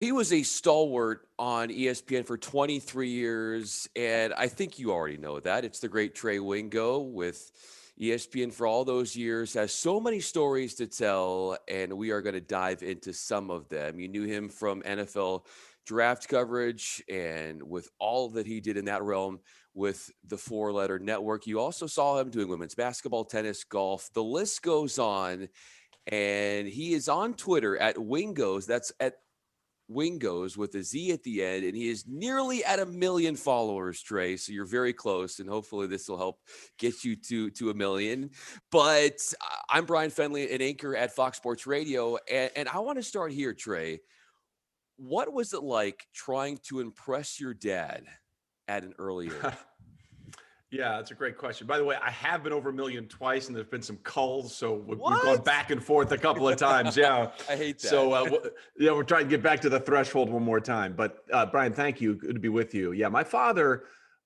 He was a stalwart on ESPN for 23 years, and I think you already know that. It's the great Trey Wingo with ESPN for all those years, has so many stories to tell, and we are going to dive into some of them. You knew him from NFL draft coverage and with all that he did in that realm with the four-letter network. You also saw him doing women's basketball, tennis, golf. The list goes on, and he is on Twitter at Wingos. That's at Wingos with a Z at the end, and he is nearly at 1 million followers, Trey. So you're very close, and hopefully this will help get you to 1 million. But I'm Bryan Fenley, an anchor at Fox Sports Radio, and I want to start here, Trey. What was it like trying to impress your dad at an early age? Yeah, that's a great question. By the way, I have been over 1 million twice, and there's been some culls, so we've gone What? back and forth a couple of times. Yeah, I hate that. so yeah, we're trying to get back to the threshold one more time. But Bryan, thank you. Good to be with you. Yeah, my father,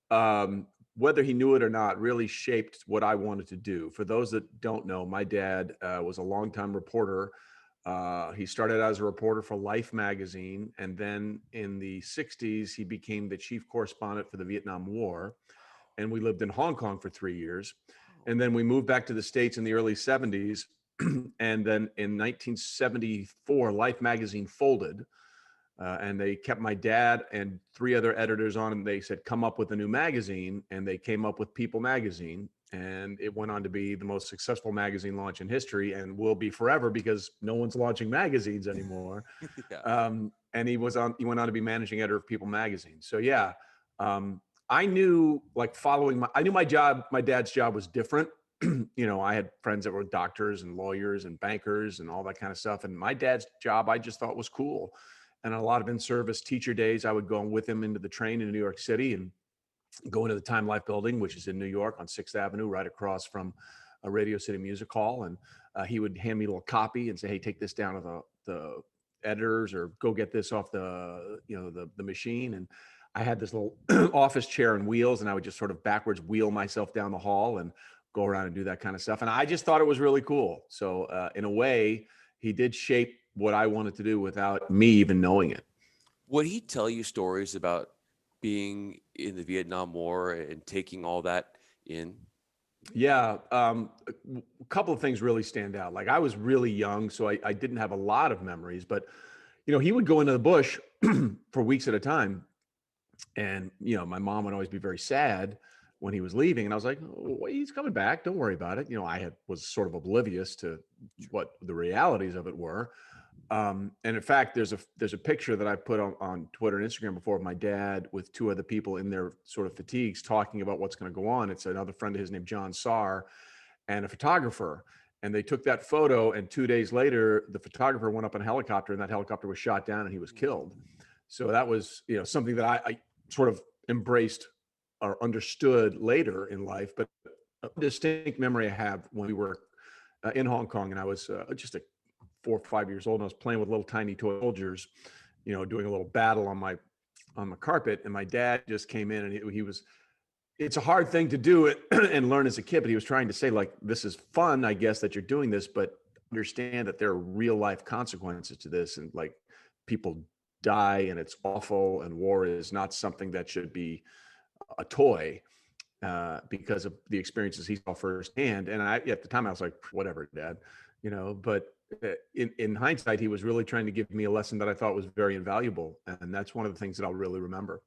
whether he knew it or not, really shaped what I wanted to do. For those that don't know, my dad was a longtime reporter. He started as a reporter for Life magazine, and then in the '60s, he became the chief correspondent for the Vietnam War. And we lived in Hong Kong for 3 years. And then we moved back to the States in the early '70s. And then in 1974, Life magazine folded. And they kept my dad and three other editors on, and they said, come up with a new magazine. And they came up with People magazine. And it went on to be the most successful magazine launch in history, and will be forever because no one's launching magazines anymore. Yeah. And he went on to be managing editor of People magazine. So yeah, I knew, like, I knew my dad's job was different. I had friends that were doctors and lawyers and bankers and all that kind of stuff. And my dad's job, I just thought was cool. And a lot of in-service teacher days, I would go with him into the train in New York City and go into the Time Life building, which is in New York on 6th Avenue, right across from a Radio City Music Hall. And he would hand me a little copy and say, hey, take this down to the editors, or go get this off the machine. And I had this little office chair and wheels, and I would just sort of backwards wheel myself down the hall and go around and do that kind of stuff. And I just thought it was really cool. So in a way, he did shape what I wanted to do without me even knowing it. Would he tell you stories about being in the Vietnam War and taking all that in? Yeah. A couple of things really stand out. Like, I was really young, so I didn't have a lot of memories, but, he would go into the bush for weeks at a time. And, my mom would always be very sad when he was leaving. And I was like, oh, he's coming back. Don't worry about it. Was sort of oblivious to what the realities of it were. And in fact, there's a picture that I put on Twitter and Instagram before of my dad with two other people in their sort of fatigues talking about what's going to go on. It's another friend of his named John Sarr and a photographer. And they took that photo, and 2 days later, the photographer went up in a helicopter, and that helicopter was shot down and he was killed. So that was, something that I sort of embraced or understood later in life. But a distinct memory I have when we were in Hong Kong, and I was just 4 or 5 years old, and I was playing with little tiny toy soldiers, doing a little battle on the carpet. And my dad just came in, and he was, it's a hard thing to do it and learn as a kid, but he was trying to say, like, this is fun, I guess, that you're doing this, but understand that there are real life consequences to this. And, like, people die, and it's awful, and war is not something that should be a toy, because of the experiences he saw firsthand. And at the time I was like, whatever, Dad, but in hindsight, he was really trying to give me a lesson that I thought was very invaluable. And that's one of the things that I'll really remember.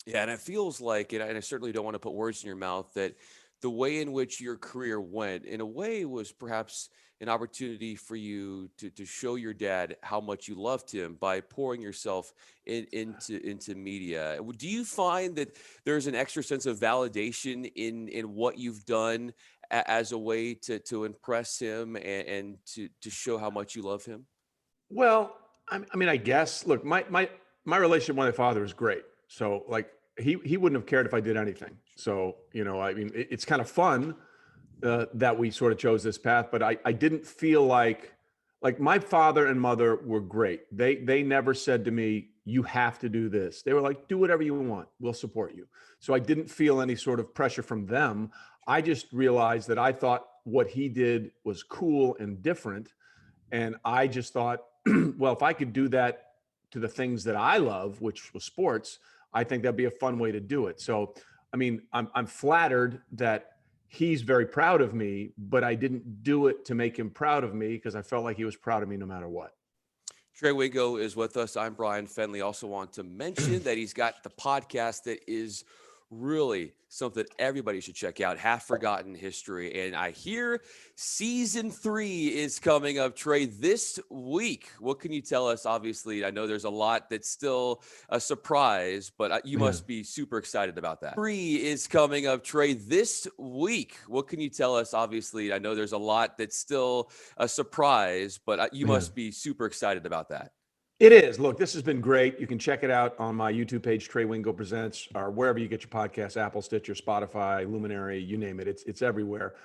Yeah, and it feels like, and I certainly don't want to put words in your mouth, that the way in which your career went, in a way, was perhaps an opportunity for you to show your dad how much you loved him by pouring yourself into media. Do you find that there's an extra sense of validation in what you've done as a way to impress him and to show how much you love him? Well, I mean, I guess, look, my relationship with my father is great. So, like, he wouldn't have cared if I did anything. So, I mean, it's kind of fun that we sort of chose this path, but I didn't feel like my father and mother were great. They never said to me, you have to do this. They were like, do whatever you want. We'll support you. So I didn't feel any sort of pressure from them. I just realized that I thought what he did was cool and different. And I just thought, well, if I could do that to the things that I love, which was sports, I think that'd be a fun way to do it. So, I mean, I'm flattered that he's very proud of me, but I didn't do it to make him proud of me because I felt like he was proud of me no matter what. Trey Wingo is with us. I'm Bryan Fenley. Also want to mention that he's got the podcast that is really something everybody should check out, Half Forgotten History. And I hear season 3 is coming up, Trey, this week. What can you tell us? Obviously, I know there's a lot that's still a surprise, but you Yeah. must be super excited about that. 3 is coming up, Trey, this week. What can you tell us? Obviously, I know there's a lot that's still a surprise, but you must be super excited about that. It is. Look, this has been great. You can check it out on my YouTube page, Trey Wingo Presents, or wherever you get your podcasts, Apple, Stitcher, Spotify, Luminary, you name it. It's everywhere.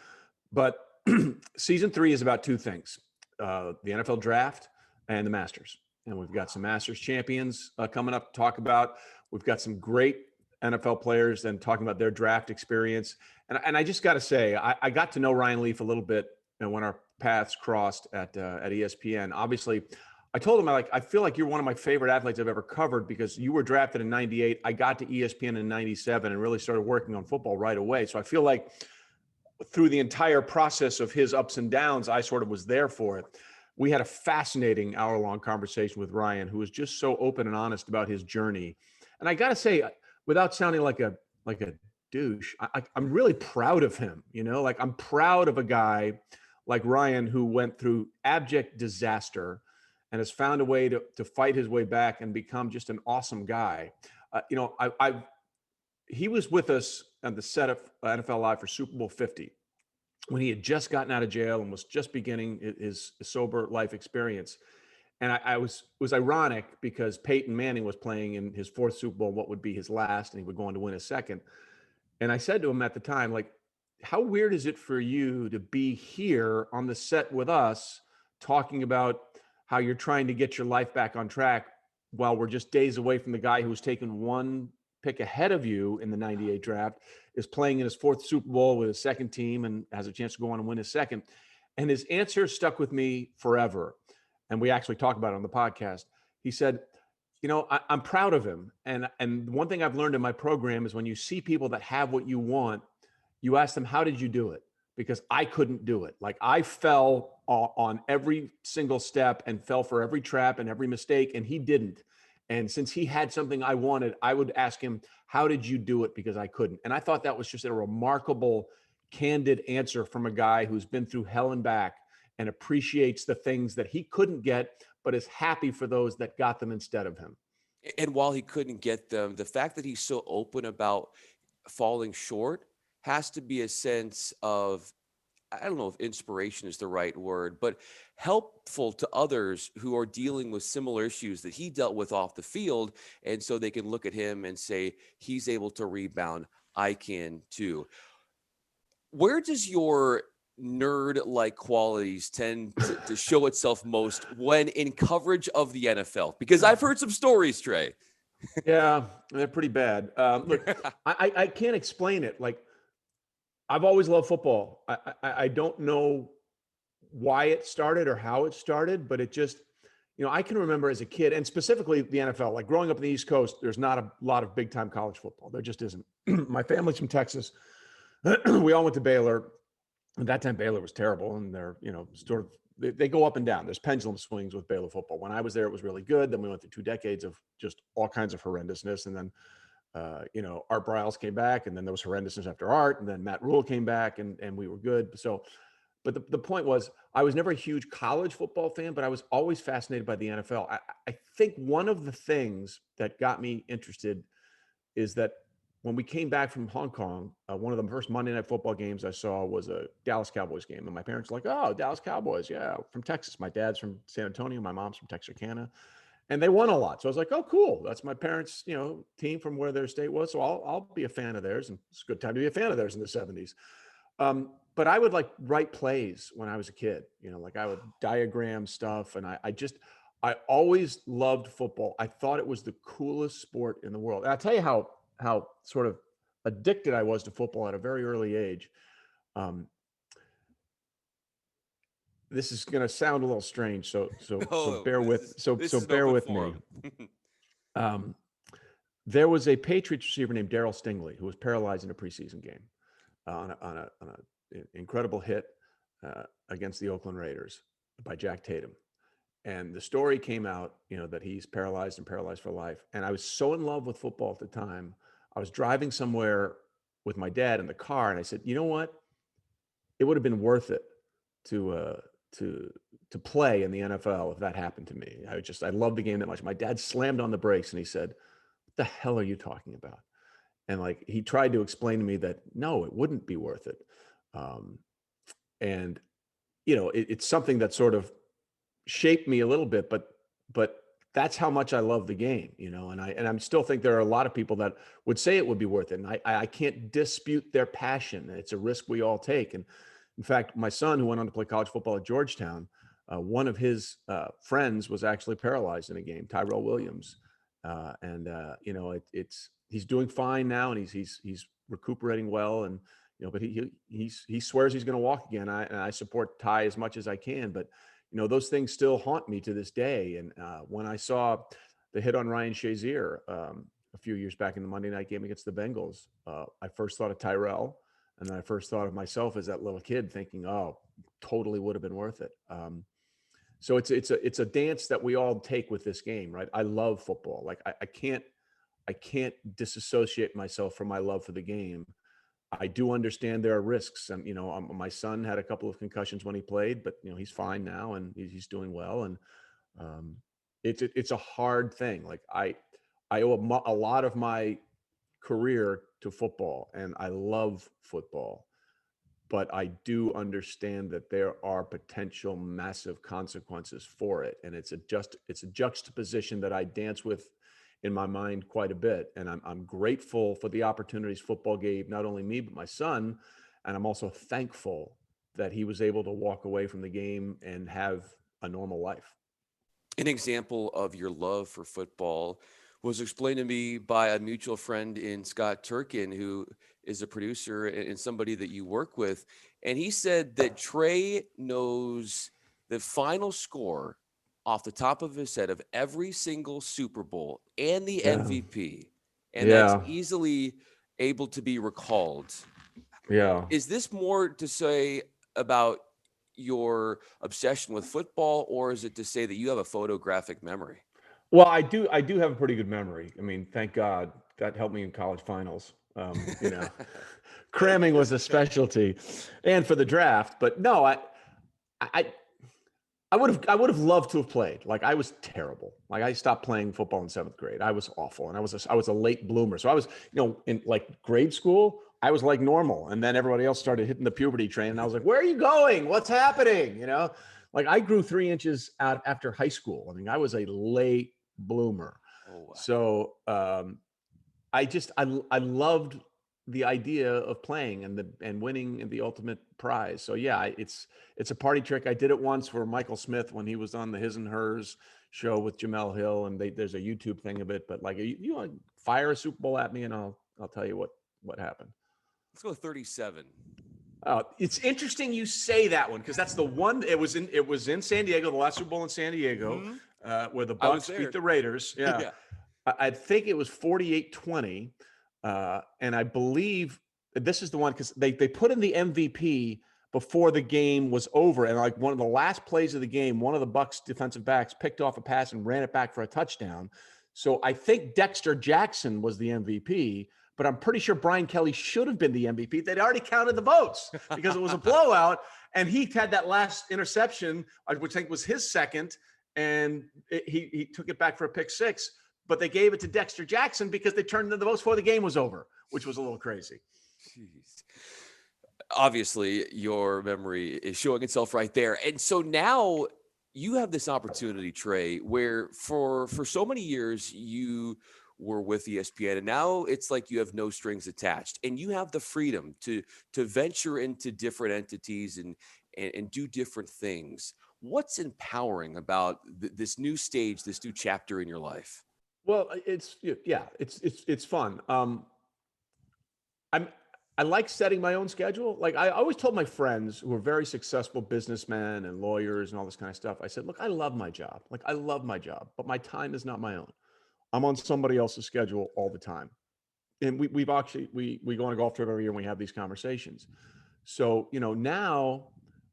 But season 3 is about 2 things, the NFL draft and the Masters. And we've got some Masters champions coming up to talk about. We've got some great NFL players and talking about their draft experience. And I just got to say, I got to know Ryan Leaf a little bit when our paths crossed at ESPN. Obviously, I told him, I feel like you're one of my favorite athletes I've ever covered because you were drafted in 98. I got to ESPN in 97 and really started working on football right away. So I feel like through the entire process of his ups and downs, I sort of was there for it. We had a fascinating hour-long conversation with Ryan, who was just so open and honest about his journey. And I got to say, without sounding like a douche, I'm really proud of him. Like I'm proud of a guy like Ryan who went through abject disaster and has found a way to fight his way back and become just an awesome guy. He was with us on the set of NFL Live for Super Bowl 50 when he had just gotten out of jail and was just beginning his sober life experience. And it was ironic because Peyton Manning was playing in his 4th Super Bowl, what would be his last, and he would go on to win his 2nd. And I said to him at the time, like, how weird is it for you to be here on the set with us talking about how you're trying to get your life back on track while we're just days away from the guy who was taken 1 pick ahead of you in the 98 draft, is playing in his 4th Super Bowl with his 2nd team and has a chance to go on and win his 2nd. And his answer stuck with me forever. And we actually talked about it on the podcast. He said, I'm proud of him. And one thing I've learned in my program is when you see people that have what you want, you ask them, how did you do it? Because I couldn't do it. Like I fell on every single step and fell for every trap and every mistake, and he didn't. And since he had something I wanted, I would ask him, how did you do it? Because I couldn't. And I thought that was just a remarkable, candid answer from a guy who's been through hell and back and appreciates the things that he couldn't get, but is happy for those that got them instead of him. And while he couldn't get them, the fact that he's so open about falling short has to be a sense of, I don't know if inspiration is the right word, but helpful to others who are dealing with similar issues that he dealt with off the field. And so they can look at him and say, he's able to rebound. I can too. Where does your nerd-like qualities tend to show itself most when in coverage of the NFL? Because I've heard some stories, Trey. Yeah, they're pretty bad. Look, I can't explain it. Like, I've always loved football. I don't know why it started or how it started, but it just, I can remember as a kid, and specifically the NFL, like growing up in the East Coast, there's not a lot of big time college football. There just isn't. My family's from Texas. We all went to Baylor. At that time, Baylor was terrible, and they're, sort of, they go up and down. There's pendulum swings with Baylor football. When I was there, it was really good. Then we went through 2 decades of just all kinds of horrendousness. And then, Art Briles came back, and then there was horrendousness after Art, and then Matt Rule came back, and we were good. So, but the point was, I was never a huge college football fan, but I was always fascinated by the NFL. I think one of the things that got me interested is that when we came back from Hong Kong, one of the first Monday Night Football games I saw was a Dallas Cowboys game. And my parents were like, oh, Dallas Cowboys. Yeah, from Texas. My dad's from San Antonio. My mom's from Texarkana. And they won a lot. So I was like, oh, cool. That's my parents', team from where their state was. So I'll be a fan of theirs. And it's a good time to be a fan of theirs in the 70s. But I would write plays when I was a kid, like I would diagram stuff. And I always loved football. I thought it was the coolest sport in the world. And I'll tell you how sort of addicted I was to football at a very early age. this is going to sound a little strange. So Oh, bear with, this so is an bear open with me. forum. Um, there was a Patriots receiver named Darryl Stingley who was paralyzed in a preseason game on a incredible hit against the Oakland Raiders by Jack Tatum. And the story came out, that he's paralyzed and paralyzed for life. And I was so in love with football at the time. I was driving somewhere with my dad in the car, and I said, you know what? It would have been worth it to to to play in the NFL if that happened to me. I love the game that much. My dad slammed on the brakes and he said, "What the hell are you talking about?" And like he tried to explain to me that no, it wouldn't be worth it. Um, and it's something that sort of shaped me a little bit, but that's how much I love the game, and I still think there are a lot of people that would say it would be worth it. And I can't dispute their passion. It's a risk we all take. And in fact, my son, who went on to play college football at Georgetown, one of his friends was actually paralyzed in a game, Tyrell Williams. And it's he's doing fine now, and he's recuperating well. And but he swears he's going to walk again. I support Ty as much as I can, but those things still haunt me to this day. And when I saw the hit on Ryan Shazier a few years back in the Monday night game against the Bengals, I first thought of Tyrell, and then I first thought of myself as that little kid, thinking, "Oh, totally would have been worth it." So it's a dance that we all take with this game, right? I love football. Like I can't disassociate myself from my love for the game. I do understand there are risks, and my son had a couple of concussions when he played, but he's fine now and he's doing well. And um, it's a hard thing. Like I owe a lot of my career to football, and I love football, but I do understand that there are potential massive consequences for it, and it's a juxtaposition that I dance with in my mind quite a bit. And I'm grateful for the opportunities football gave not only me but my son, and I'm also thankful that he was able to walk away from the game and have a normal life. An example of your love for football was explained to me by a mutual friend in Scott Turkin, who is a producer and somebody that you work with. And he said that Trey knows the final score off the top of his head of every single Super Bowl and the Yeah, MVP. And that's yeah, easily able to be recalled. yeah. Is this more to say about your obsession with football, or is it to say that you have a photographic memory? Well, I do have a pretty good memory. I mean, thank God that helped me in college finals. Cramming was a specialty, and for the draft. But no, I I would have loved to have played. Like I was terrible. Like I stopped playing football in seventh grade. I was awful, and I was a late bloomer. So I was, in like grade school, I was like normal, and then everybody else started hitting the puberty train, and I was like, "Where are you going? What's happening?" Like I grew 3 inches out after high school. I mean, I was a late bloomer. Oh, wow. So I loved the idea of playing and winning the ultimate prize. So yeah, it's a party trick. I did it once for Michael Smith when he was on the His and Hers show with Jamel Hill, and there's a YouTube thing of it. But like, you want to fire a Super Bowl at me, and I'll tell you what happened. Let's go 37. It's interesting you say that one because that's the one. It was in San Diego, the last Super Bowl in San Diego, Hmm. where the I was Bucks beat there. the Raiders. Yeah, Yeah. I think it was 48-20. And I believe this is the one because they put in the MVP before the game was over. And like one of the last plays of the game, one of the Bucks defensive backs picked off a pass and ran it back for a touchdown. So I think Dexter Jackson was the MVP, but I'm pretty sure Brian Kelly should have been the MVP. They'd already counted the votes because it was a blowout. And he had that last interception, which I think was his second, and he took it back for a pick six. But they gave it to Dexter Jackson because they turned in the votes before the game was over, which was a little crazy. Jeez. Obviously, your memory is showing itself right there. And so now you have this opportunity, Trey, where for so many years you were with ESPN, and now it's like you have no strings attached, and you have the freedom to venture into different entities and do different things. What's empowering about this new stage, this new chapter in your life? Well, it's yeah, it's fun. I'm I like setting my own schedule. Like I always told my friends who are very successful businessmen and lawyers and all this kind of stuff. I said, look, I love my job. Like I love my job, but my time is not my own. I'm on somebody else's schedule all the time. And we've actually, we go on a golf trip every year and we have these conversations. So, now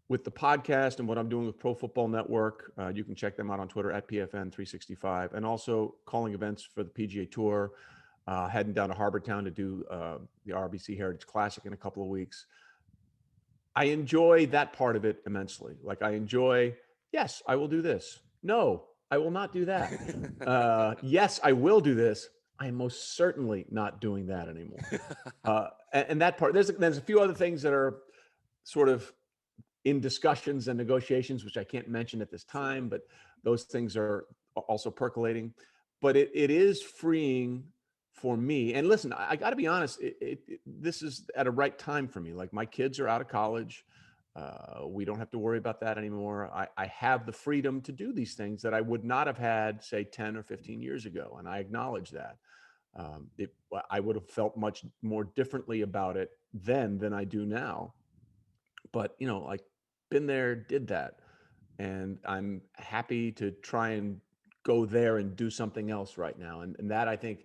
with the podcast and what I'm doing with Pro Football Network, you can check them out on Twitter at PFN365, and also calling events for the PGA Tour, heading down to Harbour Town to do the RBC Heritage Classic in a couple of weeks. I enjoy that part of it immensely. Like I enjoy, yes, I will do this. No, I will not do that. Yes, I will do this. I am most certainly not doing that anymore. And that part, there's a few other things that are sort of in discussions and negotiations, which I can't mention at this time, but those things are also percolating. But it is freeing for me. And listen, I got to be honest, this is at a right time for me. Like my kids are out of college. We don't have to worry about that anymore. I have the freedom to do these things that I would not have had, say, 10 or 15 years ago. And I acknowledge that. I would have felt much more differently about it then than I do now. But, like been there, did that. And I'm happy to try and go there and do something else right now. And that I think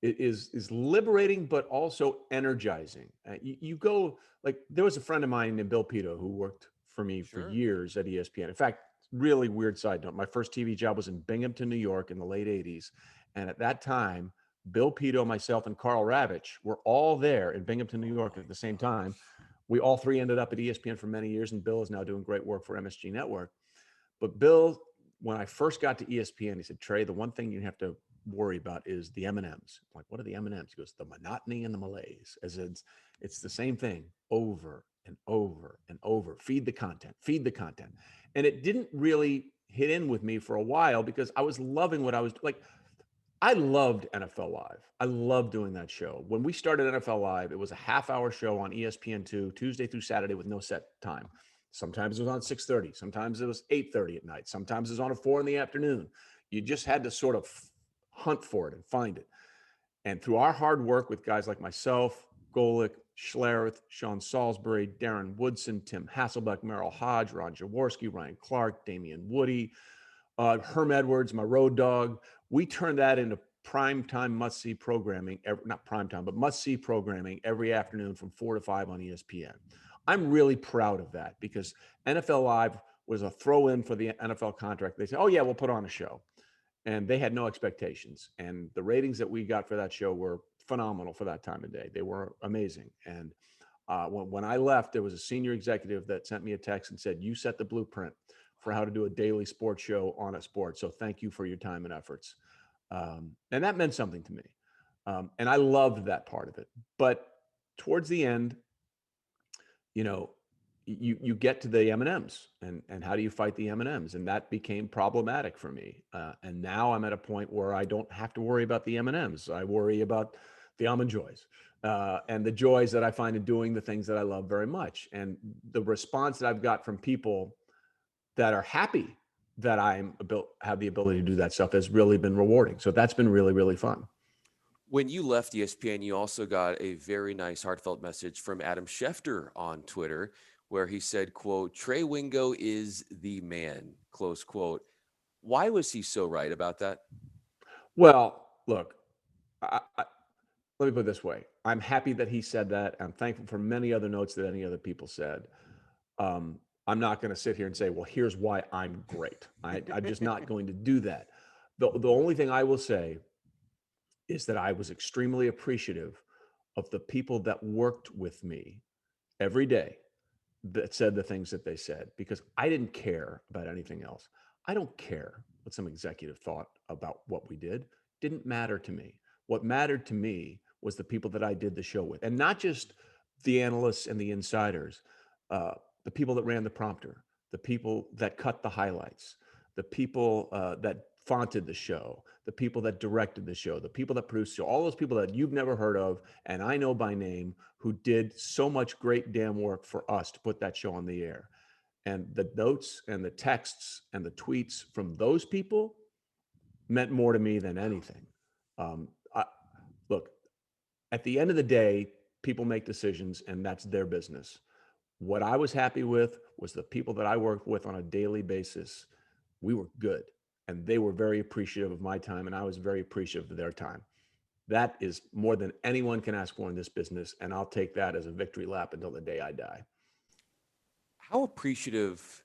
is liberating, but also energizing. You go, like there was a friend of mine named Bill Pito who worked for me for Sure. years at ESPN. In fact, really weird side note, my first TV job was in Binghamton, New York in the late 80s. And at that time, Bill Pito, myself, and Carl Ravitch were all there in Binghamton, New Oh York my at the same time. gosh. We all three ended up at ESPN for many years, and Bill is now doing great work for MSG Network. But Bill, when I first got to ESPN, he said, Trey, the one thing you have to worry about is the M&Ms. I'm like, what are the M&Ms? He goes, the monotony and the malaise. As it's the same thing over and over and over. Feed the content, feed the content. And it didn't really hit in with me for a while because I was loving what I was like. I loved NFL Live. I loved doing that show. When we started NFL Live, it was a half-hour show on ESPN2, Tuesday through Saturday with no set time. Sometimes it was on 6:30. Sometimes it was 8:30 at night. Sometimes it was on at 4 in the afternoon. You just had to sort of hunt for it and find it. And through our hard work with guys like myself, Golick, Schlereth, Sean Salisbury, Darren Woodson, Tim Hasselbeck, Merrill Hodge, Ron Jaworski, Ryan Clark, Damian Woody, Herm Edwards, my road dog. We turned that into primetime must-see programming, not primetime, but must-see programming every afternoon from 4 to 5 on ESPN. I'm really proud of that because NFL Live was a throw-in for the NFL contract. They said, oh, yeah, we'll put on a show. And they had no expectations. And the ratings that we got for that show were phenomenal for that time of day. They were amazing. And when I left, there was a senior executive that sent me a text and said, you set the blueprint for how to do a daily sports show on a sport. So thank you for your time and efforts. And that meant something to me. And I loved that part of it. But towards the end, you know, you get to the M&Ms and how do you fight the M&Ms? And that became problematic for me. And now I'm at a point where I don't have to worry about the M&Ms. I worry about the almond joys and the joys that I find in doing the things that I love very much. And the response that I've got from people that are happy that have the ability to do that stuff has really been rewarding. So that's been really, really fun. When you left ESPN, you also got a very nice heartfelt message from Adam Schefter on Twitter, where he said, quote, Trey Wingo is the man, close quote. Why was he so right about that? Well, look, let me put it this way. I'm happy that he said that. I'm thankful for many other notes that any other people said. I'm not going to sit here and say, well, here's why I'm great. I'm just not going to do that. The only thing I will say is that I was extremely appreciative of the people that worked with me every day that said the things that they said because I didn't care about anything else. I don't care what some executive thought about what we did. Didn't matter to me. What mattered to me was the people that I did the show with, and not just the analysts and the insiders, the people that ran the prompter, the people that cut the highlights, the people that fonted the show, the people that directed the show, the people that produced the show, all those people that you've never heard of and I know by name who did so much great damn work for us to put that show on the air. And the notes and the texts and the tweets from those people meant more to me than anything. I, look, at the end of the day, people make decisions, and that's their business. What I was happy with was the people that I worked with on a daily basis. We were good, and they were very appreciative of my time, and I was very appreciative of their time. That is more than anyone can ask for in this business, and I'll take that as a victory lap until the day I die. How appreciative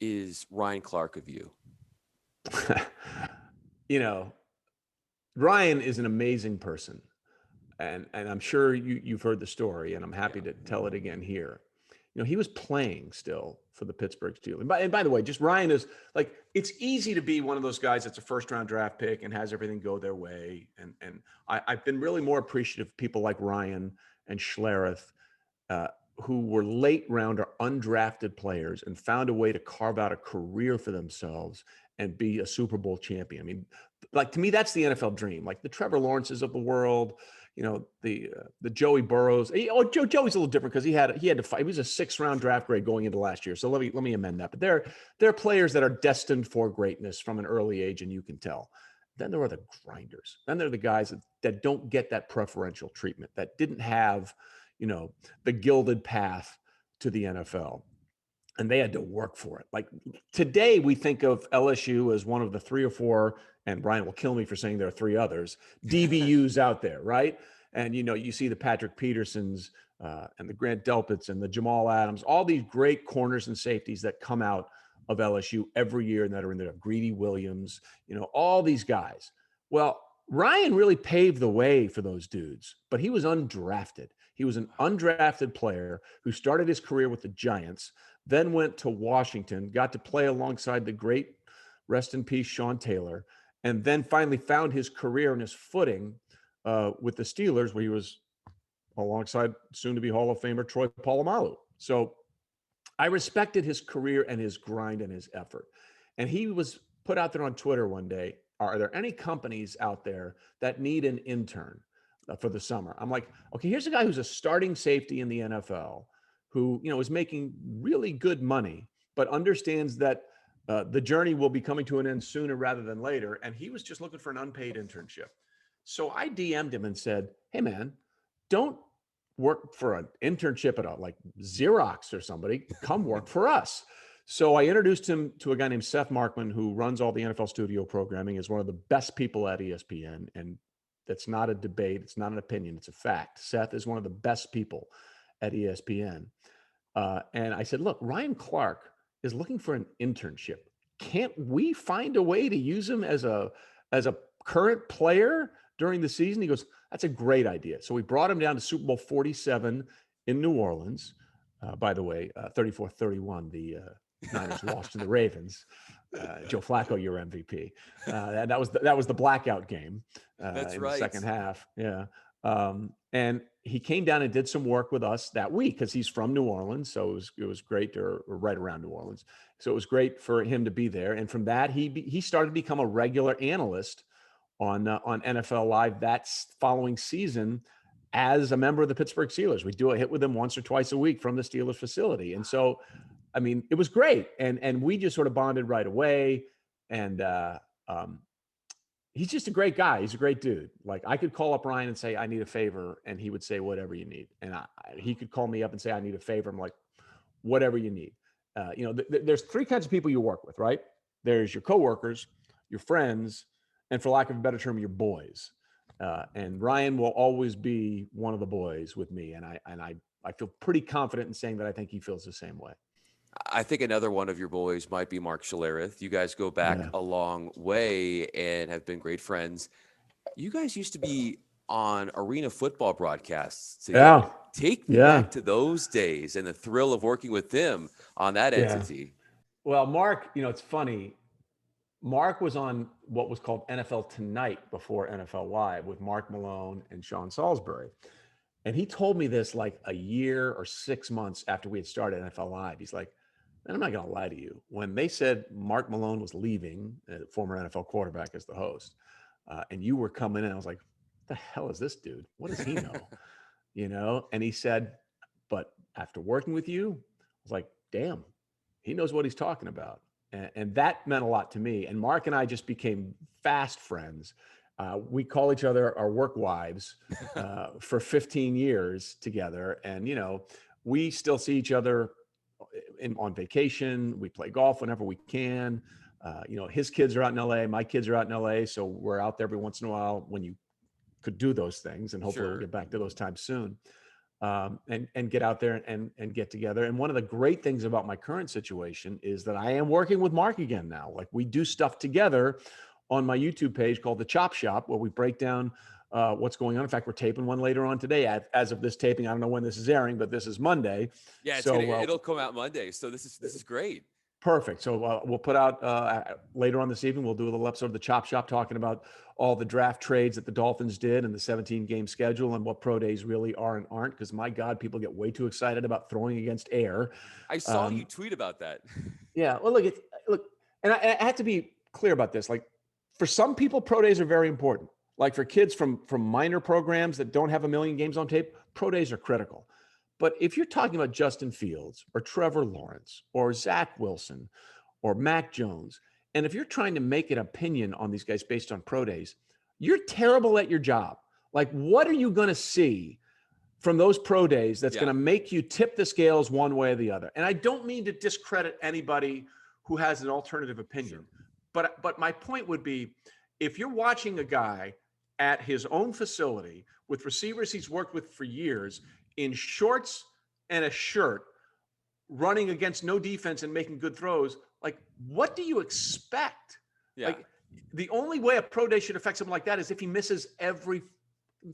is Ryan Clark of you? You know, Ryan is an amazing person. And I'm sure you've heard the story, and I'm happy Yeah. to tell it again here. He was playing still for the Pittsburgh Steelers. And by the way, just Ryan is like, it's easy to be one of those guys that's a first round draft pick and has everything go their way. And I've been really more appreciative of people like Ryan and Schlereth, uh, who were late round or undrafted players and found a way to carve out a career for themselves and be a Super Bowl champion. I mean, like, to me, that's the NFL dream. Like the Trevor Lawrences of the world, the Joey Burrows. Joey's a little different because he had to fight. He was a 6th round draft grade going into last year. So let me amend that. But there are players that are destined for greatness from an early age, and you can tell. Then there are the grinders. Then there are the guys that don't get that preferential treatment, that didn't have, the gilded path to the NFL. And they had to work for it. Like today, we think of LSU as one of the 3 or 4, and Brian will kill me for saying there are 3 others, DBUs out there, right? And, you see the Patrick Petersons and the Grant Delpits and the Jamal Adams, all these great corners and safeties that come out of LSU every year and that are in there. Greedy Williams, all these guys. Well, Ryan really paved the way for those dudes, but he was undrafted. He was an undrafted player who started his career with the Giants, then went to Washington, got to play alongside the great, rest in peace, Sean Taylor, and then finally found his career and his footing with the Steelers, where he was alongside soon-to-be Hall of Famer Troy Polamalu. So I respected his career and his grind and his effort. And he was put out there on Twitter one day, are there any companies out there that need an intern for the summer? I'm like, okay, here's a guy who's a starting safety in the NFL who, is making really good money, but understands that the journey will be coming to an end sooner rather than later. And he was just looking for an unpaid internship. So I DM'd him and said, hey, man, don't work for an internship at like Xerox or somebody. Come work for us. So I introduced him to a guy named Seth Markman, who runs all the NFL studio programming, is one of the best people at ESPN. And that's not a debate. It's not an opinion. It's a fact. Seth is one of the best people at ESPN. And I said, look, Ryan Clark is looking for an internship. Can't we find a way to use him as a current player during the season? He goes, that's a great idea. So we brought him down to Super Bowl 47 in New Orleans. By the way, 34-31, the Niners lost to the Ravens. Joe Flacco, your MVP. That was the blackout game That's in right. the second half. Yeah. And he came down and did some work with us that week because he's from New Orleans. So it was great, or right around New Orleans. So it was great for him to be there. And from that, he started to become a regular analyst on NFL Live that following season as a member of the Pittsburgh Steelers. We do a hit with him once or twice a week from the Steelers facility. And so, I mean, it was great. And we just sort of bonded right away. And he's just a great guy. He's a great dude. Like, I could call up Ryan and say, I need a favor. And he would say, whatever you need. And he could call me up and say, I need a favor. I'm like, whatever you need. There's 3 kinds of people you work with, right? There's your coworkers, your friends, and for lack of a better term, your boys. And Ryan will always be one of the boys with me. And I feel pretty confident in saying that I think he feels the same way. I think another one of your boys might be Mark Schlereth. You guys go back a long way and have been great friends. You guys used to be on arena football broadcasts together. Yeah. Take me back to those days and the thrill of working with them on that entity. Well, Mark, it's funny. Mark was on what was called NFL Tonight before NFL Live with Mark Malone and Sean Salisbury. And he told me this like a year or 6 months after we had started NFL Live. He's like, man, I'm not going to lie to you. When they said Mark Malone was leaving, former NFL quarterback, as the host, and you were coming in, I was like, what the hell is this dude? What does he know? And he said, but after working with you, I was like, damn, he knows what he's talking about. And that meant a lot to me. And Mark and I just became fast friends. We call each other our work wives for 15 years together. And, we still see each other on vacation. We play golf whenever we can. His kids are out in LA. My kids are out in LA. So we're out there every once in a while when you could do those things. And hopefully we'll get back to those times soon. And get out there and get together. And one of the great things about my current situation is that I am working with Mark again now. Like, we do stuff together on my YouTube page called The Chop Shop, where we break down what's going on. In fact, we're taping one later on today. As of this taping, I don't know when this is airing, but this is Monday. Yeah, it'll come out Monday. So this is great. Perfect. So we'll put out later on this evening, we'll do a little episode of The Chop Shop talking about all the draft trades that the Dolphins did and the 17-game schedule and what pro days really are and aren't. Because, my God, people get way too excited about throwing against air. I saw you tweet about that. Yeah. Well, look, and I had to be clear about this. Like, for some people, pro days are very important. Like, for kids from minor programs that don't have a million games on tape, pro days are critical. But if you're talking about Justin Fields or Trevor Lawrence or Zach Wilson or Mac Jones, and if you're trying to make an opinion on these guys based on pro days, you're terrible at your job. Like, what are you going to see from those pro days that's going to make you tip the scales one way or the other? And I don't mean to discredit anybody who has an alternative opinion, but my point would be, if you're watching a guy at his own facility with receivers he's worked with for years, in shorts and a shirt, running against no defense and making good throws, like, what do you expect? Yeah. Like, the only way a pro day should affect someone like that is if he misses every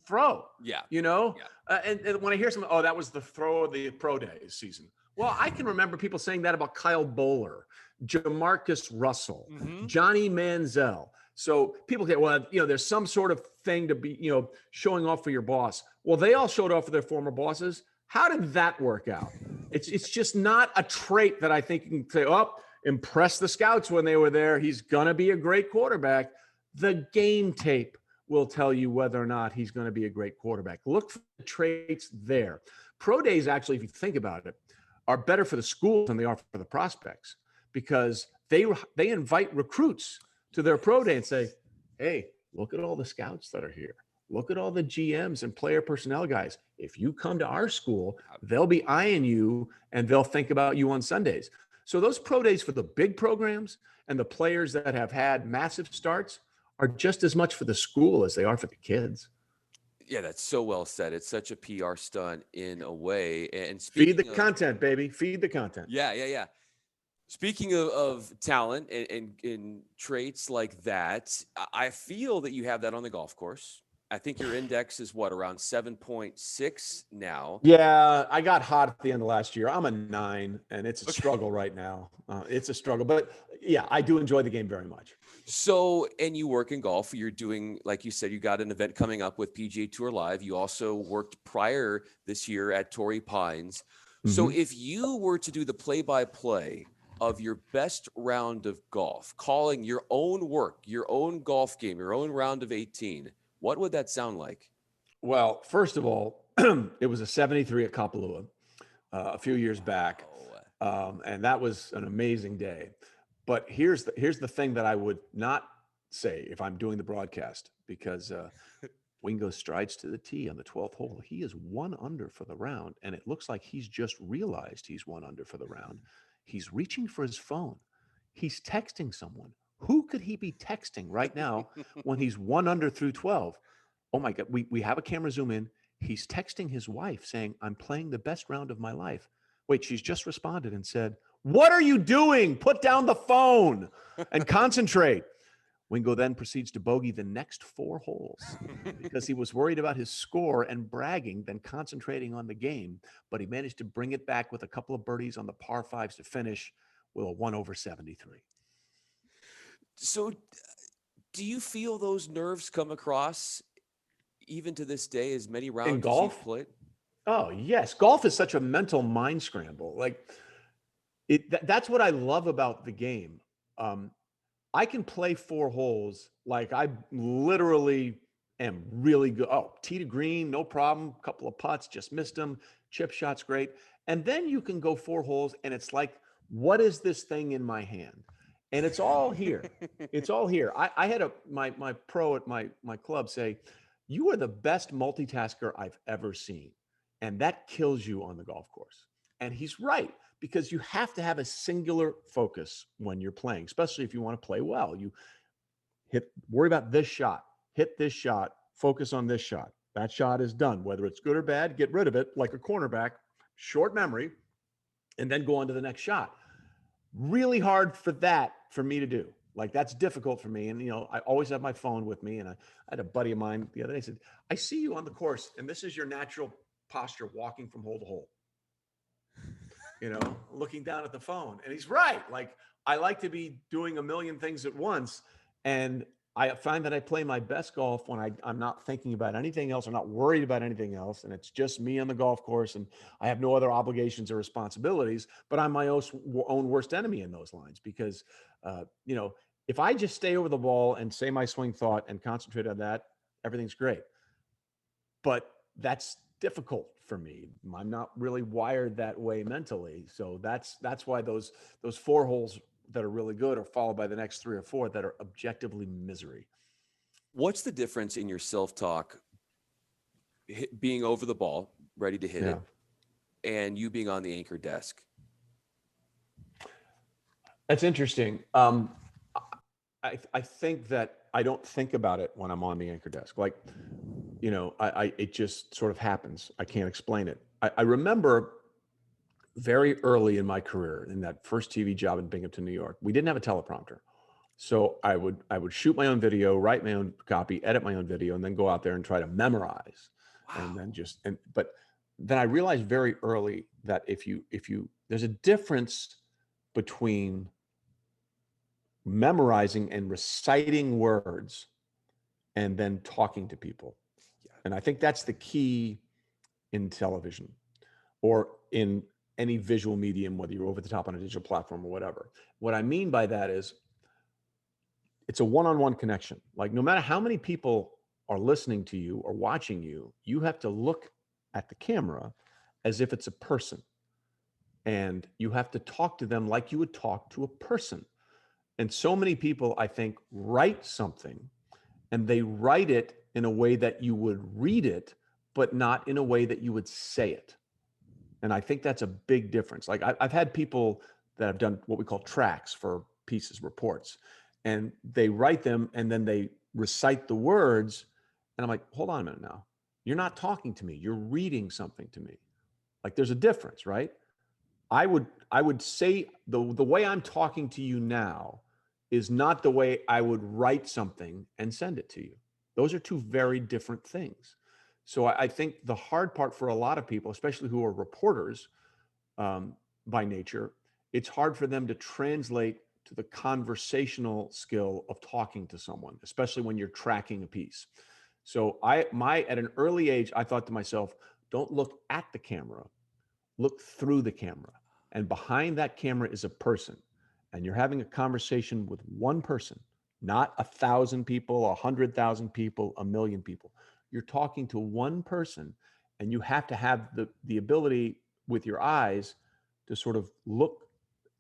throw. Yeah. And when I hear someone, that was the throw of the pro day season. Well, I can remember people saying that about Kyle Bowler, Jamarcus Russell, Johnny Manziel. So people get, there's some sort of thing to be, showing off for your boss. Well, they all showed off for their former bosses. How did that work out? It's just not a trait that I think you can say, impress the scouts when they were there. He's going to be a great quarterback. The game tape will tell you whether or not he's going to be a great quarterback. Look for the traits there. Pro days, actually, if you think about it, are better for the schools than they are for the prospects, because they invite recruits to their pro day and say, hey, look at all the scouts that are here. Look at all the GMs and player personnel guys. If you come to our school, they'll be eyeing you and they'll think about you on Sundays. So those pro days for the big programs and the players that have had massive starts are just as much for the school as they are for the kids. Yeah, that's so well said. It's such a PR stunt in a way. And feed the content, baby. Feed the content. Yeah. Speaking of talent and traits like that, I feel that you have that on the golf course. I think your index is around 7.6 now. Yeah, I got hot at the end of last year. I'm a 9, and it's a struggle right now. It's a struggle, but yeah, I do enjoy the game very much. So, and you work in golf. You're doing, like you said, you got an event coming up with PGA Tour Live. You also worked prior this year at Torrey Pines. So if you were to do the play-by-play of your best round of golf, calling your own work, your own golf game, your own round of 18, what would that sound like? Well, first of all, it was a 73 at Kapalua a few years back, and that was an amazing day. But here's the thing that I would not say if I'm doing the broadcast, because Wingo strides to the tee on the 12th hole. He is 1 under for the round, and it looks like he's just realized he's 1 under for the round. He's reaching for his phone. He's texting someone. Who could he be texting right now when he's 1 under through 12? Oh my God, we have a camera zoom in. He's texting his wife saying, I'm playing the best round of my life. Wait, she's just responded and said, what are you doing? Put down the phone and concentrate. Wingo then proceeds to bogey the next 4 holes because he was worried about his score and bragging than concentrating on the game. But he managed to bring it back with a couple of birdies on the par 5s to finish with a 1 over 73. So do you feel those nerves come across even to this day, as many rounds in golf? As you've played? Oh, yes. Golf is such a mental mind scramble. Like, that's what I love about the game. I can play 4 holes like I literally am really good. Oh, tee to green, no problem. Couple of putts, just missed them. Chip shots, great. And then you can go 4 holes and it's like, what is this thing in my hand? And it's all here. It's all here. I had my pro at my club say, "You are the best multitasker I've ever seen." And that kills you on the golf course. And he's right, because you have to have a singular focus when you're playing, especially if you want to play well. You worry about this shot, hit this shot, focus on this shot. That shot is done. Whether it's good or bad, get rid of it like a cornerback, short memory, and then go on to the next shot. Really hard for me to do. Like, that's difficult for me. And, I always have my phone with me. And I had a buddy of mine the other day said, "I see you on the course, and this is your natural posture, walking from hole to hole, looking down at the phone." And he's right. Like, I like to be doing a million things at once. And I find that I play my best golf when I'm not thinking about anything else. I'm not worried about anything else. And it's just me on the golf course. And I have no other obligations or responsibilities, but I'm my own worst enemy in those lines. Because, if I just stay over the ball and say my swing thought and concentrate on that, everything's great. But that's difficult for me. I'm not really wired that way mentally. So that's why those 4 holes that are really good are followed by the next 3 or 4 that are objectively misery. What's the difference in your self-talk being over the ball, ready to hit it, and you being on the anchor desk? That's interesting. I think that I don't think about it when I'm on the anchor desk. Like, it just sort of happens. I can't explain it. I remember very early in my career, in that first TV job in Binghamton, New York, we didn't have a teleprompter. So I would shoot my own video, write my own copy, edit my own video, and then go out there and try to memorize. Wow. And then but then I realized very early that if you there's a difference between memorizing and reciting words and then talking to people. Yeah. And I think that's the key in television or in any visual medium, whether you're over the top on a digital platform or whatever. What I mean by that is it's a one-on-one connection. Like, no matter how many people are listening to you or watching you, you have to look at the camera as if it's a person. And you have to talk to them like you would talk to a person. And so many people, I think, write something and they write it in a way that you would read it, but not in a way that you would say it. And I think that's a big difference. Like, I've had people that have done what we call tracks for pieces, reports, and they write them and then they recite the words. And I'm like, hold on a minute now. You're not talking to me. You're reading something to me. Like, there's a difference, right? I would say the way I'm talking to you now is not the way I would write something and send it to you. Those are 2 very different things. So I think the hard part for a lot of people, especially who are reporters by nature, it's hard for them to translate to the conversational skill of talking to someone, especially when you're tracking a piece. So at an early age, I thought to myself, don't look at the camera, look through the camera. And behind that camera is a person. And you're having a conversation with one person, not 1,000 people, 100,000 people, 1,000,000 people. You're talking to one person, and you have to have the ability with your eyes to sort of look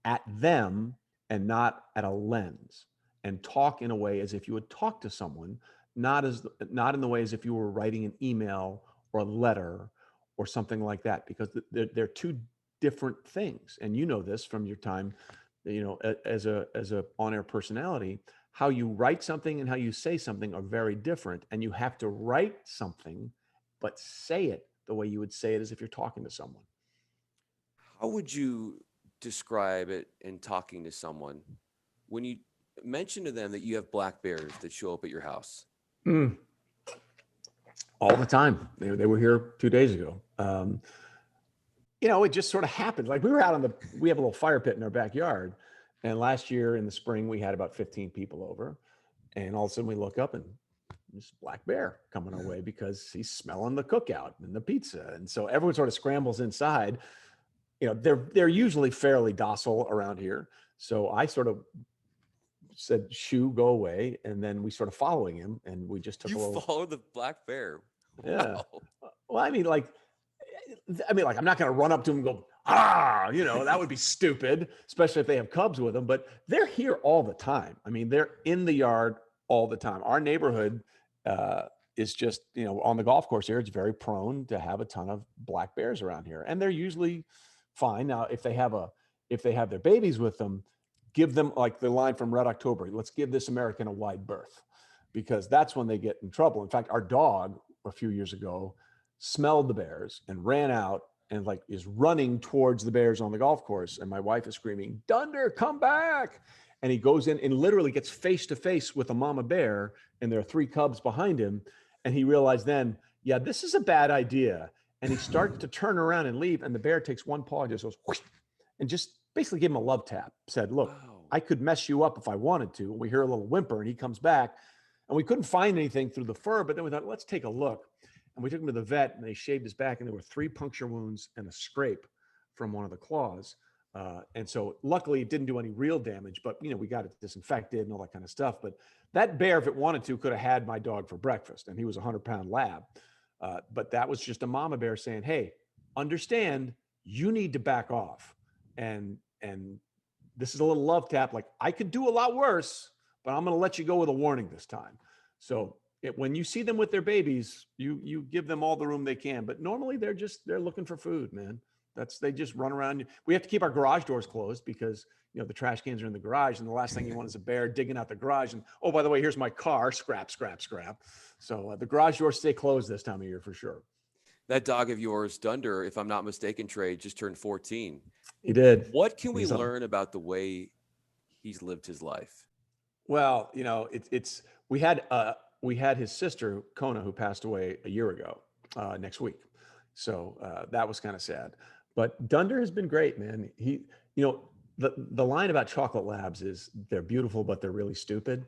at them and not at a lens, and talk in a way as if you would talk to someone, not in the way as if you were writing an email or a letter or something like that, because they're 2 different things. And you know this from your time, as a on-air personality. How you write something and how you say something are very different. And you have to write something, but say it the way you would say it as if you're talking to someone. How would you describe it in talking to someone when you mention to them that you have black bears that show up at your house? All the time. They were here 2 days ago. It just sort of happened. Like, we were we have a little fire pit in our backyard. And last year in the spring, we had about 15 people over. And all of a sudden we look up and this black bear coming our way because he's smelling the cookout and the pizza. And so everyone sort of scrambles inside. They're usually fairly docile around here. So I sort of said, "Shoo, go away." And then we started following him, and we just took a little. Follow the black bear. Yeah. Wow. Well, I'm not going to run up to him and go, That would be stupid, especially if they have cubs with them, but they're here all the time. I mean, they're in the yard all the time. Our neighborhood is just, on the golf course here, it's very prone to have a ton of black bears around here. And they're usually fine. Now, if they have their babies with them, give them, like the line from Red October, let's give this American a wide berth, because that's when they get in trouble. In fact, our dog a few years ago smelled the bears and ran out and like is running towards the bears on the golf course. And my wife is screaming, Dunder, come back. And he goes in and literally gets face to face with a mama bear. And there are 3 cubs behind him. And he realized then, yeah, this is a bad idea. And he starts to turn around and leave. And the bear takes one paw and just goes, whoosh, and just basically gave him a love tap, said, look, Wow. I could mess you up if I wanted to. We hear a little whimper and he comes back, and we couldn't find anything through the fur, but then we thought, let's take a look. And we took him to the vet and they shaved his back, and there were 3 puncture wounds and a scrape from one of the claws. And so luckily it didn't do any real damage, but we got it disinfected and all that kind of stuff. But that bear, if it wanted to, could have had my dog for breakfast, and he was a 100-pound lab. But that was just a mama bear saying, hey, understand, you need to back off. And this is a little love tap. Like, I could do a lot worse, but I'm going to let you go with a warning this time. So when you see them with their babies, you give them all the room they can, but normally they're looking for food, man. They just run around. We have to keep our garage doors closed because, the trash cans are in the garage, and the last thing you want is a bear digging out the garage. And, oh, by the way, here's my car, scrap, scrap, scrap. So the garage doors stay closed this time of year for sure. That dog of yours, Dunder, if I'm not mistaken, Trey, just turned 14. He did. What can we learn about the way he's lived his life? Well, we had his sister Kona, who passed away a year ago next week, so that was kind of sad. But Dunder has been great, man. The line about chocolate labs is they're beautiful, but they're really stupid.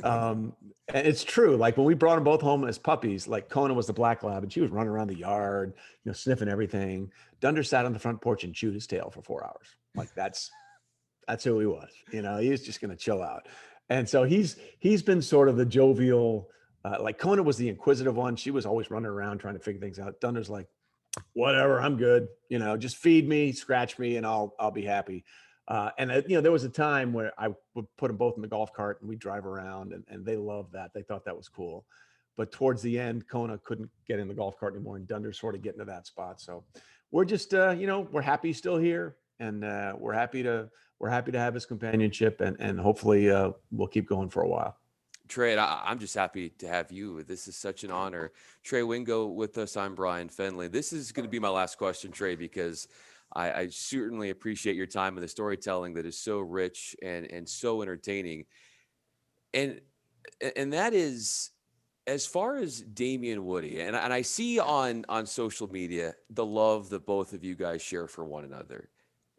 And it's true. Like when we brought them both home as puppies, like Kona was the black lab and she was running around the yard, sniffing everything. Dunder sat on the front porch and chewed his tail for 4 hours. Like that's who he was. He was just going to chill out. And so he's been sort of the jovial, like Kona was the inquisitive one. She was always running around trying to figure things out. Dunder's like, whatever, I'm good. Just feed me, scratch me, and I'll be happy. And there was a time where I would put them both in the golf cart and we'd drive around, and they loved that. They thought that was cool. But towards the end, Kona couldn't get in the golf cart anymore, and Dunder's sort of getting to that spot. So we're just, we're happy he's still here, and we're happy to have his companionship, and hopefully we'll keep going for a while. Trey, I'm just happy to have you. This is such an honor. Trey Wingo with us. I'm Bryan Fenley. This is going to be my last question, Trey, because I certainly appreciate your time and the storytelling that is so rich and so entertaining. And that is, as far as Damian Woody, and I see on social media the love that both of you guys share for one another.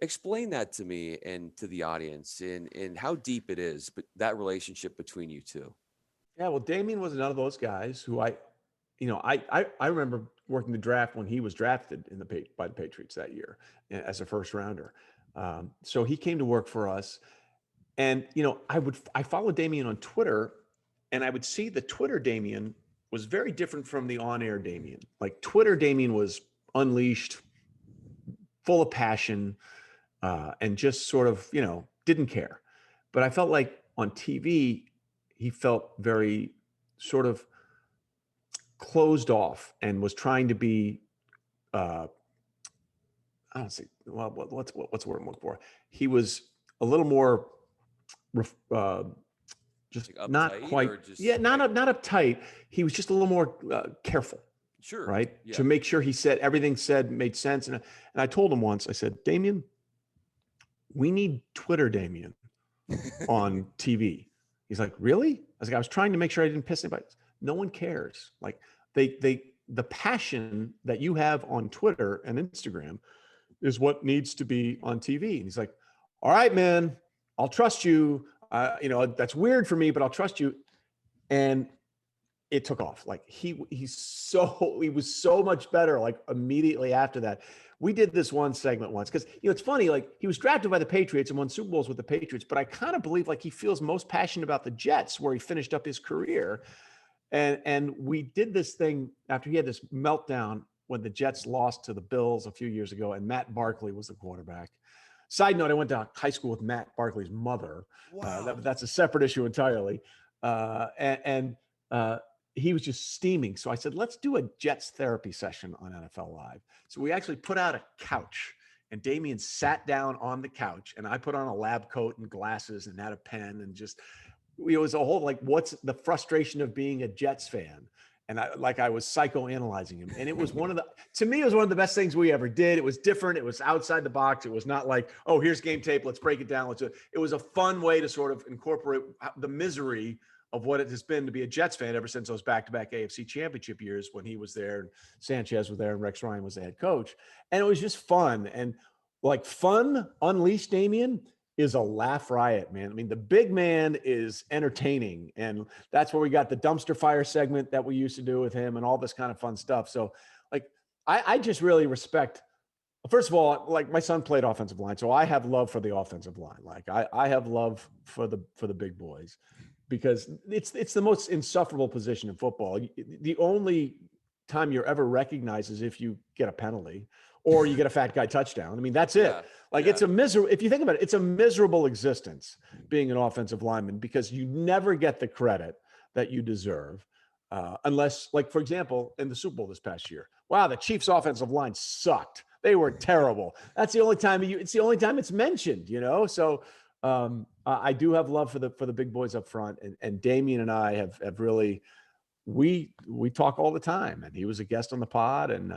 Explain that to me and to the audience, and how deep it is, but that relationship between you two. Yeah, well, Damien was another of those guys who I remember working the draft when he was drafted by the Patriots that year as a first rounder. So he came to work for us, and I followed Damien on Twitter, and I would see the Twitter Damien was very different from the on-air Damien. Like Twitter Damien was unleashed, full of passion, and just sort of didn't care. But I felt like on TV he felt very sort of closed off and was trying to be I don't see, well, what's the word I'm looking for? He was a little more just Like not uptight, quite, or just not uptight. He was just a little more careful, sure, right? yeah. To make sure he said everything made sense. And I told him once, I said, Damien, we need Twitter Damien on TV. He's like, really? I was trying to make sure I didn't piss anybody. No one cares. Like the passion that you have on Twitter and Instagram is what needs to be on TV. And he's like, all right, man, I'll trust you. That's weird for me, but I'll trust you. And it took off. Like he was so much better. Like immediately after that, we did this one segment once because it's funny. Like he was drafted by the Patriots and won Super Bowls with the Patriots, but I kind of believe like he feels most passionate about the Jets, where he finished up his career. And we did this thing after he had this meltdown when the Jets lost to the Bills a few years ago, and Matt Barkley was the quarterback. Side note, I went to high school with Matt Barkley's mother. Wow. That's a separate issue entirely. And he was just steaming. So I said, let's do a Jets therapy session on NFL Live. So we actually put out a couch, and Damien sat down on the couch, and I put on a lab coat and glasses and had a pen, and just, it was a whole, like, what's the frustration of being a Jets fan? And I was psychoanalyzing him. And it was to me, it was one of the best things we ever did. It was different. It was outside the box. It was not like, oh, here's game tape, let's break it down. It was a fun way to sort of incorporate the misery of what it has been to be a Jets fan ever since those back-to-back AFC championship years when he was there and Sanchez was there and Rex Ryan was the head coach. And it was just fun. And like, fun unleashed, Damien, is a laugh riot, man. I mean, the big man is entertaining. And that's where we got the dumpster fire segment that we used to do with him and all this kind of fun stuff. So, like, I just really respect, first of all, like, my son played offensive line, so I have love for the offensive line. Like, I have love for the big boys, because it's the most insufferable position in football. The only time you're ever recognized is if you get a penalty or you get a fat guy touchdown. I mean, that's it. It's a miserable, if you think about it, it's a miserable existence being an offensive lineman, because you never get the credit that you deserve. Unless, like, for example, in the Super Bowl this past year, wow, the Chiefs offensive line sucked. They were terrible. That's the only time it's the only time it's mentioned, So I do have love for the big boys up front, and Damien and I have really, we talk all the time, and he was a guest on the pod, and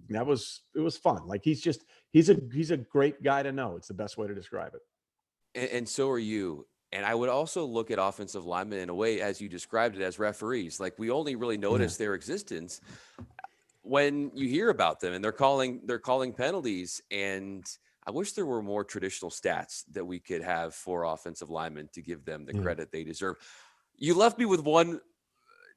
it was fun. Like, he's a great guy to know. It's the best way to describe it. And so are you. And I would also look at offensive linemen in a way, as you described it, as referees. Like, we only really notice their existence when you hear about them and they're calling penalties. And I wish there were more traditional stats that we could have for offensive linemen to give them the credit they deserve. You left me with one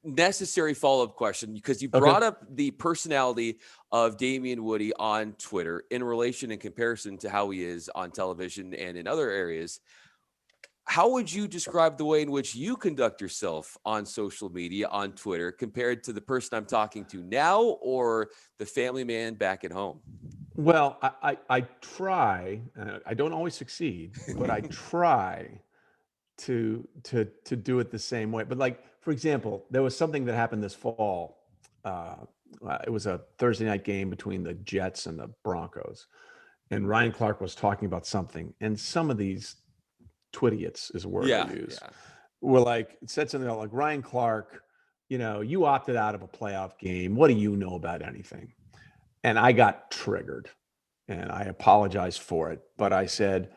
necessary follow-up question, because you brought up the personality of Damian Woody on Twitter in relation and comparison to how he is on television and in other areas. How would you describe the way in which you conduct yourself on social media, on Twitter, compared to the person I'm talking to now, or the family man back at home? Well, I try. I don't always succeed, but I try to do it the same way. But, like, for example, there was something that happened this fall. It was a Thursday night game between the Jets and the Broncos, and Ryan Clark was talking about something, and some of these twidiots is a word I use. Were like, it said something like, Ryan Clark, you opted out of a playoff game. What do you know about anything? And I got triggered, and I apologized for it. But I said,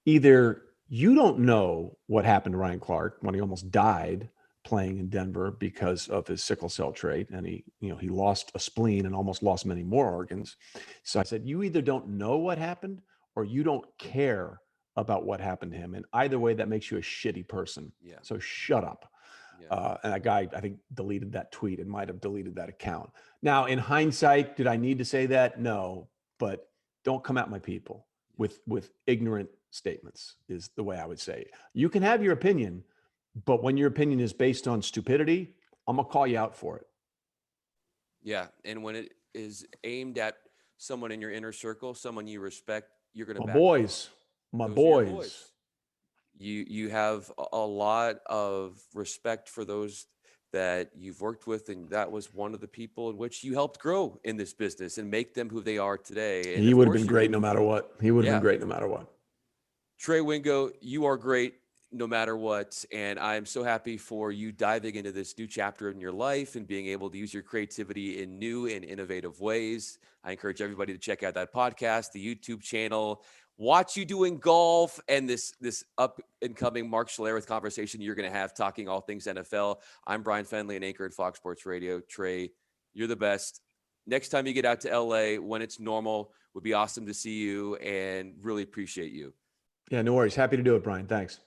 either you don't know what happened to Ryan Clark when he almost died playing in Denver because of his sickle cell trait, and he lost a spleen and almost lost many more organs. So I said, you either don't know what happened or you don't care about what happened to him. And either way, that makes you a shitty person. Yeah. So shut up. And that guy, I think, deleted that tweet and might have deleted that account. Now, in hindsight, did I need to say that? No, but don't come at my people with ignorant statements, is the way I would say. You can have your opinion, but when your opinion is based on stupidity, I'm going to call you out for it. Yeah. And when it is aimed at someone in your inner circle, someone you respect, you're going to back my boys. You have a lot of respect for those that you've worked with, and that was one of the people in which you helped grow in this business and make them who they are today. And he would have been great no matter what. He would have been great no matter what. Trey Wingo, you are great no matter what. And I'm so happy for you diving into this new chapter in your life and being able to use your creativity in new and innovative ways. I encourage everybody to check out that podcast, the YouTube channel, watch you doing golf, and this up and coming Mark Schlereth conversation you're going to have talking all things NFL. I'm Bryan Fenley, an anchor at Fox Sports Radio. Trey, you're the best. Next time you get out to LA when it's normal, would be awesome to see you, and really appreciate you. Yeah, no worries. Happy to do it, Bryan. Thanks.